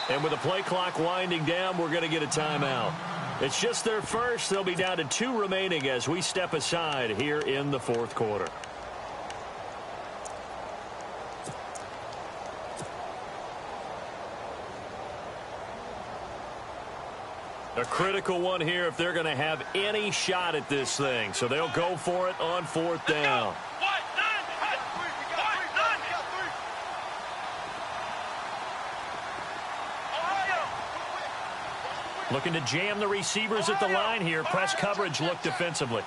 And with the play clock winding down, we're going to get a timeout. It's just their first. They'll be down to 2 remaining as we step aside here in the fourth quarter. A critical one here if they're going to have any shot at this thing. So they'll go for it on 4th down. Looking to jam the receivers at the line here. Press coverage look defensively.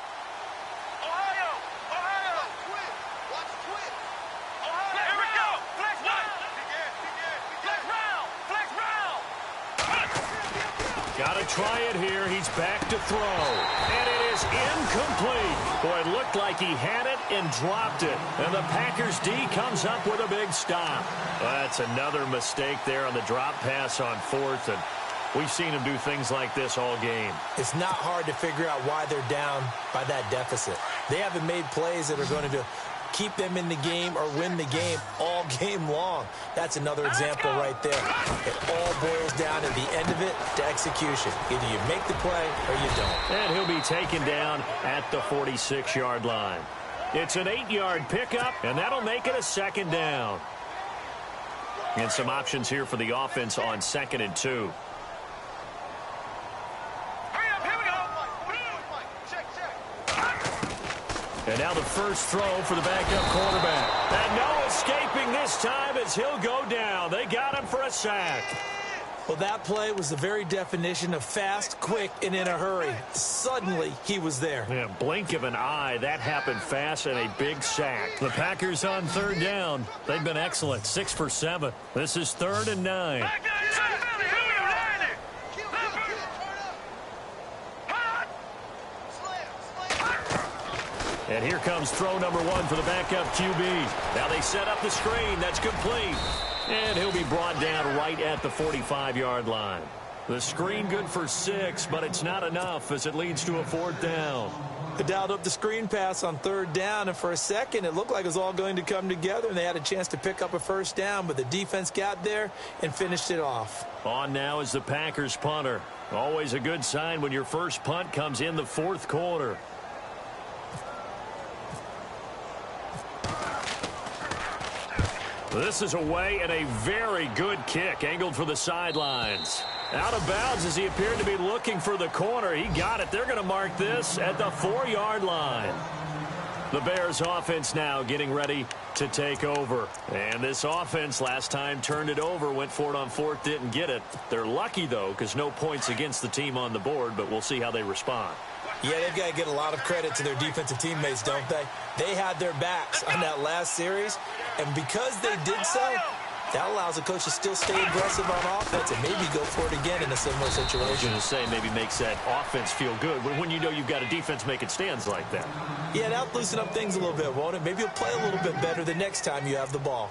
Got to try it here. He's back to throw. And it is incomplete. Boy, it looked like he had it and dropped it. And the Packers D comes up with a big stop. That's another mistake there on the drop pass on 4th. And we've seen him do things like this all game. It's not hard to figure out why they're down by that deficit. They haven't made plays that are going to keep them in the game or win the game all game long. That's another example right there. It all boils down at the end of it to execution. Either you make the play or you don't. And he'll be taken down at the 46-yard line. It's an 8-yard pickup, and that'll make it a 2nd down. And some options here for the offense on 2nd and 2. And now the first throw for the backup quarterback. And no escaping this time as he'll go down. They got him for a sack. Well, that play was the very definition of fast, quick, and in a hurry. Suddenly, he was there. Yeah, blink of an eye. That happened fast and a big sack. The Packers on 3rd down. They've been excellent. 6 for 7. This is 3rd and 9. And here comes throw number 1 for the backup QB. Now they set up the screen. That's complete. And he'll be brought down right at the 45-yard line. The screen good for 6, but it's not enough as it leads to a 4th down. They dialed up the screen pass on 3rd down, and for a second it looked like it was all going to come together, and they had a chance to pick up a 1st down, but the defense got there and finished it off. On now is the Packers punter. Always a good sign when your first punt comes in the 4th quarter. This is away and a very good kick angled for the sidelines. Out of bounds as he appeared to be looking for the corner. He got it. They're going to mark this at the 4-yard line. The Bears offense now getting ready to take over. And this offense last time turned it over, went for it on 4th, didn't get it. They're lucky, though, because no points against the team on the board, but we'll see how they respond. Yeah, they've got to get a lot of credit to their defensive teammates, don't they? They had their backs on that last series, and because they did so, that allows the coach to still stay aggressive on offense and maybe go for it again in a similar situation. I was going to say maybe makes that offense feel good when you know you've got a defense making stands like that. Yeah, that'll loosen up things a little bit, won't it? Maybe you'll play a little bit better the next time you have the ball.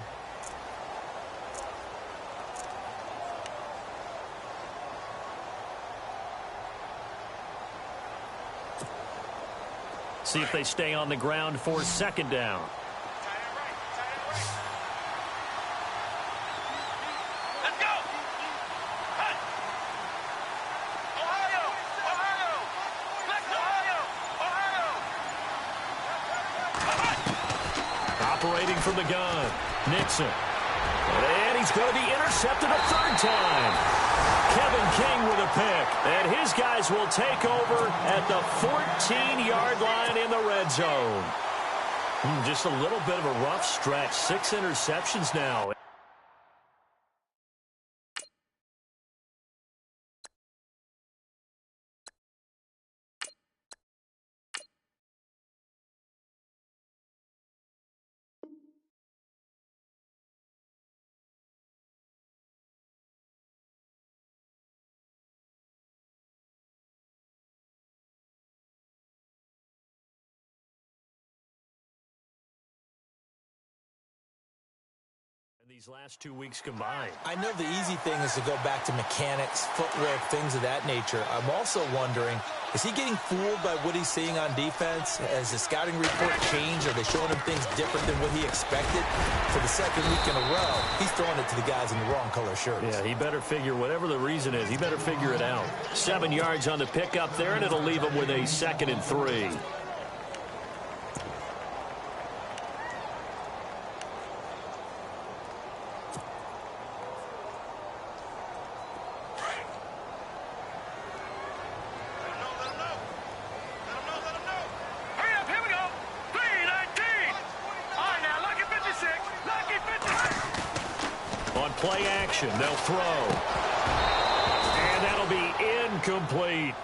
See if they stay on the ground for 2nd down. Let's go. Ohio. Operating from the gun, Nixon. And he's going to be intercepted a 3rd time. Kevin King with a pick, and his guys will take over at the 14-yard line in the red zone. Just a little bit of a rough stretch. 6 interceptions now. these last 2 weeks combined. I know the easy thing is to go back to mechanics, footwork, things of that nature. I'm also wondering, is he getting fooled by what he's seeing on defense? Has the scouting report changed? Are they showing him things different than what he expected? For the second week in a row, he's throwing it to the guys in the wrong color shirts. Yeah, he better figure, whatever the reason is, he better figure it out. 7 yards on the pickup there, and it'll leave him with a 2nd and 3. Play action, they'll throw. And that'll be incomplete.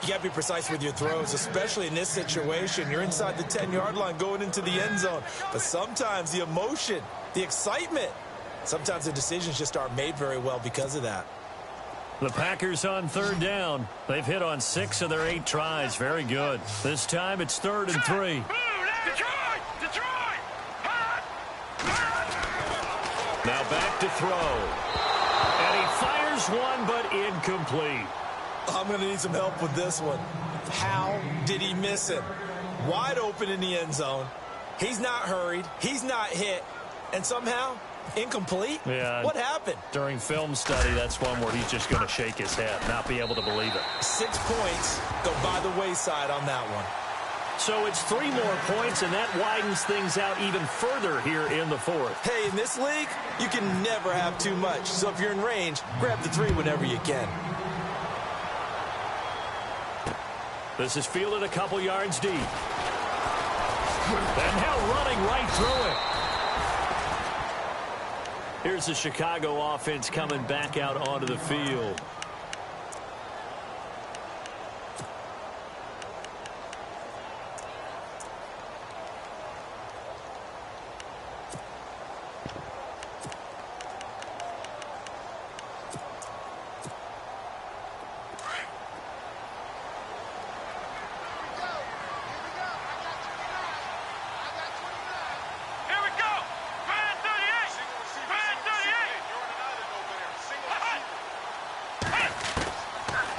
You got to be precise with your throws, especially in this situation. You're inside the 10-yard line going into the end zone. But sometimes the emotion, the excitement, sometimes the decisions just aren't made very well because of that. The Packers on 3rd down. They've hit on 6 of their 8 tries. Very good. This time it's 3rd and 3. Now back to throw. And he fires one, but incomplete. I'm going to need some help with this one. How did he miss it? Wide open in the end zone. He's not hurried. He's not hit. And somehow, incomplete? Yeah. What happened? During film study, that's one where he's just going to shake his head, not be able to believe it. 6 points go by the wayside on that one. So it's 3 more points, and that widens things out even further here in the 4th. Hey, in this league, you can never have too much. So if you're in range, grab the 3 whenever you can. This is fielded a couple yards deep. And now running right through it. Here's the Chicago offense coming back out onto the field.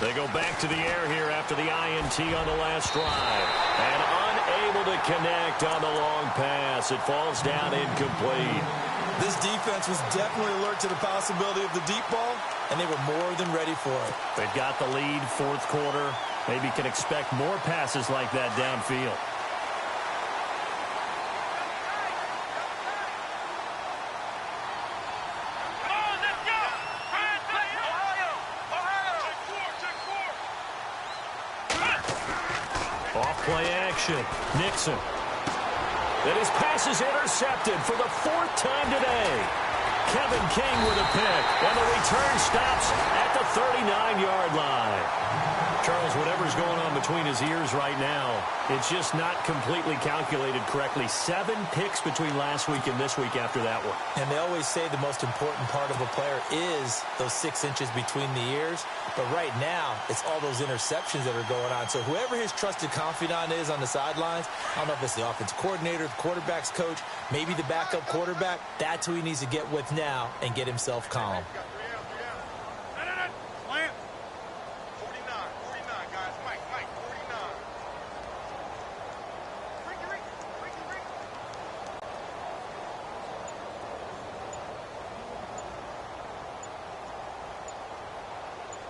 They go back to the air here after the INT on the last drive. And unable to connect on the long pass. It falls down incomplete. This defense was definitely alert to the possibility of the deep ball, and they were more than ready for it. They've got the lead, 4th quarter. Maybe can expect more passes like that downfield. Play action. Nixon. And his pass is intercepted for the 4th time today. Kevin King with a pick. And the return stops at the 39-yard line. Charles, whatever's going on between his ears right now, it's just not completely calculated correctly. 7 picks between last week and this week after that one. And they always say the most important part of a player is those 6 inches between the ears. But right now, it's all those interceptions that are going on. So whoever his trusted confidant is on the sidelines, I don't know if it's the offensive coordinator, the quarterback's coach, maybe the backup quarterback, that's who he needs to get with now and get himself calm.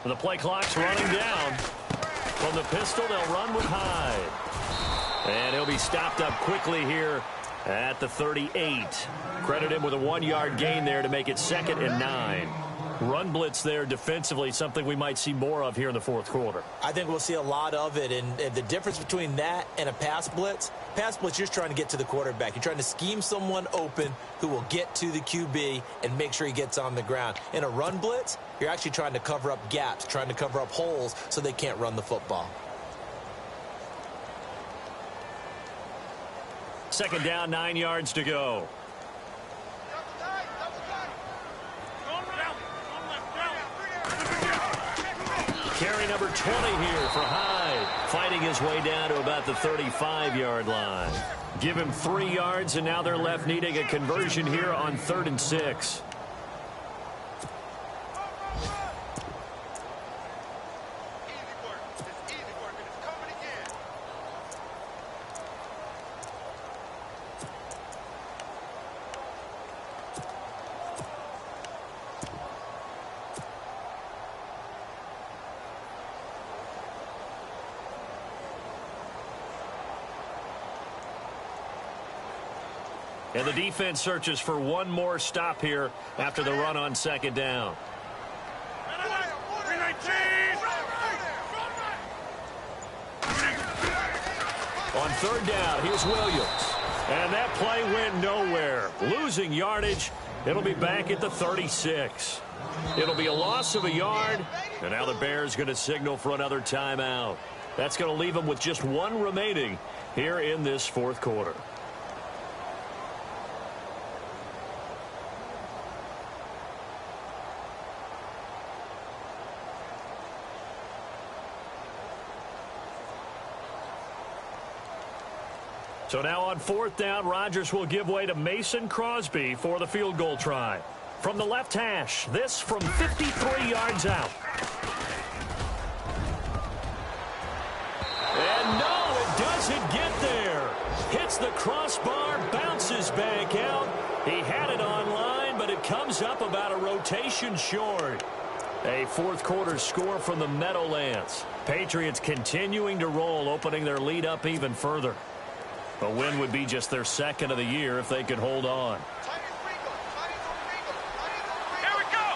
The play clock's running down. From the pistol, they'll run with Hyde. And he'll be stopped up quickly here at the 38. Credit him with a 1-yard gain there to make it 2nd and 9. Run blitz there defensively, something we might see more of here in the 4th quarter. I think we'll see a lot of it, and the difference between that and a pass blitz, you're just trying to get to the quarterback. You're trying to scheme someone open who will get to the QB and make sure he gets on the ground. In a run blitz, you're actually trying to cover up gaps, trying to cover up holes so they can't run the football. 2nd down, 9 yards to go. Carry number 20 here for Hyde. Fighting his way down to about the 35-yard line. Give him 3 yards, and now they're left needing a conversion here on 3rd and 6. And the defense searches for one more stop here after the run on 2nd down. On 3rd down, here's Williams. And that play went nowhere. Losing yardage. It'll be back at the 36. It'll be a loss of a yard. And now the Bears going to signal for another timeout. That's going to leave them with just 1 remaining here in this 4th quarter. So now on 4th down, Rodgers will give way to Mason Crosby for the field goal try. From the left hash, this from 53 yards out. And no, it doesn't get there. Hits the crossbar, bounces back out. He had it online, but it comes up about a rotation short. A 4th quarter score from the Meadowlands. Patriots continuing to roll, opening their lead up even further. A win would be just their 2nd of the year if they could hold on. Here we go.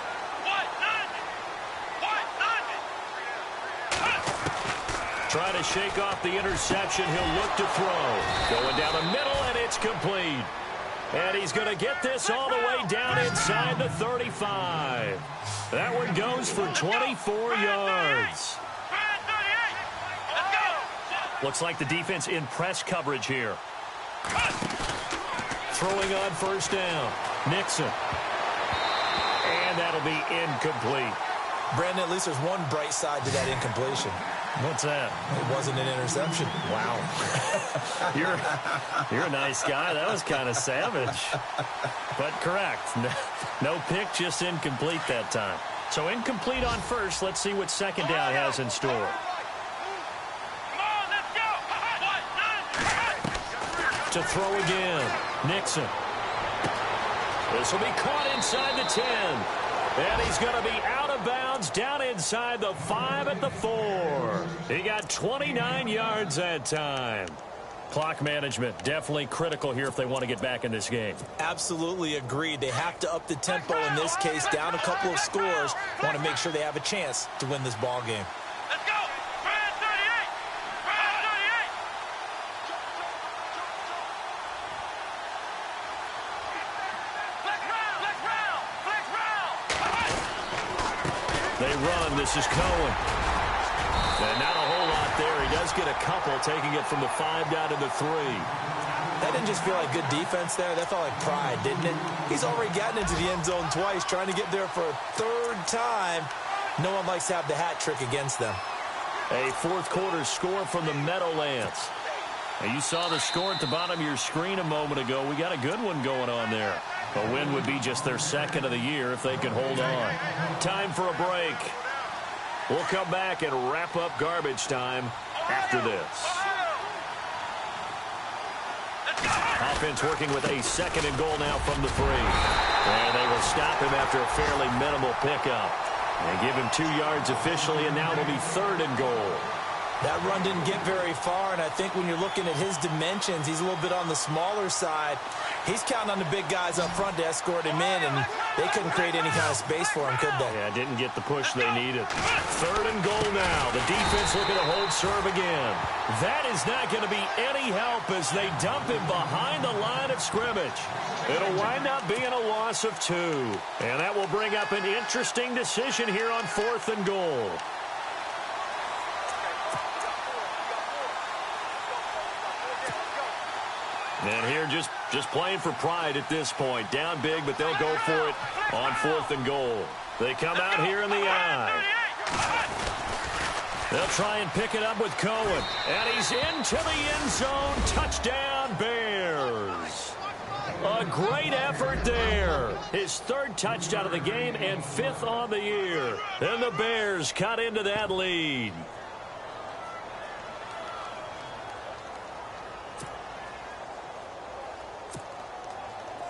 Trying to shake off the interception. He'll look to throw. Going down the middle, and it's complete. And he's going to get this all the way down inside the 35. That one goes for 24 yards. Looks like the defense in press coverage here. Throwing on 1st down. Nixon. And that'll be incomplete. Brandon, at least there's one bright side to that incompletion. What's that? It wasn't an interception. Wow. You're a nice guy. That was kind of savage. But correct. No pick, just incomplete that time. So incomplete on 1st. Let's see what 2nd down has in store. To throw again. Nixon. This will be caught inside the 10. And he's going to be out of bounds down inside the 5 at the 4. He got 29 yards that time. Clock management definitely critical here if they want to get back in this game. Absolutely agreed. They have to up the tempo in this case, down a couple of scores. Want to make sure they have a chance to win this ball game. Let's go. Brand 38. Brand 38. They run. This is Cohen. And not a whole lot there. He does get a couple, taking it from the 5 down to the 3. That didn't just feel like good defense there. That felt like pride, didn't it? He's already gotten into the end zone twice, trying to get there for a 3rd time. No one likes to have the hat trick against them. A 4th quarter score from the Meadowlands. Now, you saw the score at the bottom of your screen a moment ago. We got a good one going on there. A win would be just their 2nd of the year if they could hold on. Time for a break. We'll come back and wrap up garbage time after this. Offense working with a 2nd and goal now from the 3. And they will stop him after a fairly minimal pickup. They give him 2 yards officially, and now it'll be 3rd and goal. That run didn't get very far, and I think when you're looking at his dimensions, he's a little bit on the smaller side. He's counting on the big guys up front to escort him in, and they couldn't create any kind of space for him, could they? Yeah, didn't get the push they needed. 3rd and goal now. The defense looking to hold serve again. That is not going to be any help as they dump him behind the line of scrimmage. It'll wind up being a loss of 2. And that will bring up an interesting decision here on 4th and goal. And here just playing for pride at this point. Down big, but they'll go for it on 4th and goal. They come out here in the I. They'll try and pick it up with Cohen. And he's into the end zone. Touchdown, Bears. A great effort there. His third touchdown of the game and fifth on the year. And the Bears cut into that lead.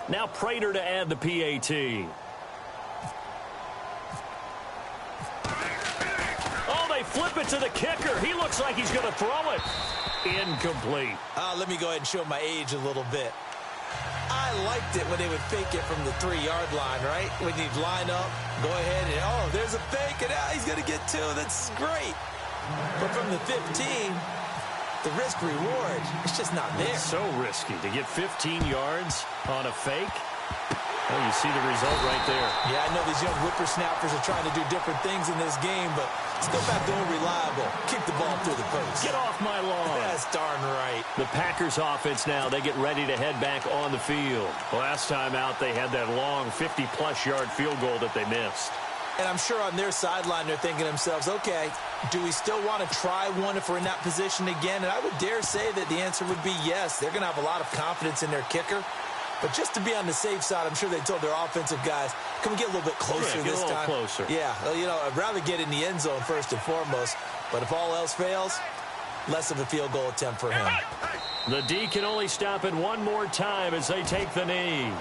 Now Prater to add the PAT. Oh, they flip it to the kicker. He looks like he's going to throw it. Incomplete. Let me go ahead and show my age a little bit. I liked it when they would fake it from the 3-yard line, right? When you'd line up, go ahead and, oh, there's a fake, and he's going to get 2. That's great. But from the 15, the risk-reward, it's just not there. It's so risky to get 15 yards on a fake. Oh, you see the result right there. Yeah, I know these young whippersnappers are trying to do different things in this game, but still back to unreliable. Kick the ball through the post. Get off my lawn. That's darn right. The Packers offense now, they get ready to head back on the field. Last time out, they had that long 50-plus yard field goal that they missed. And I'm sure on their sideline, they're thinking to themselves, okay, do we still want to try one if we're in that position again? And I would dare say that the answer would be yes. They're going to have a lot of confidence in their kicker. But just to be on the safe side, I'm sure they told their offensive guys, can we get a little bit closer this time? Closer. Yeah, well, you know, I'd rather get in the end zone first and foremost. But if all else fails, less of a field goal attempt for him. The D can only stop it one more time as they take the knee.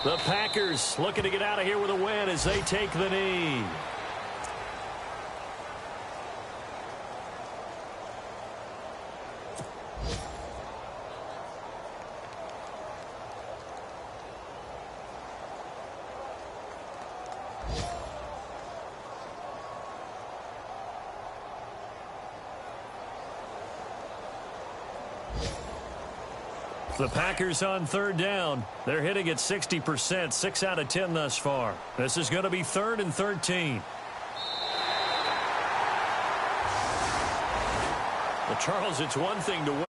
The Packers looking to get out of here with a win as they take the knee. The Packers on third down. They're hitting at 60%, 6 out of 10 thus far. This is going to be 3rd and 13. Well, Charles, it's one thing to win.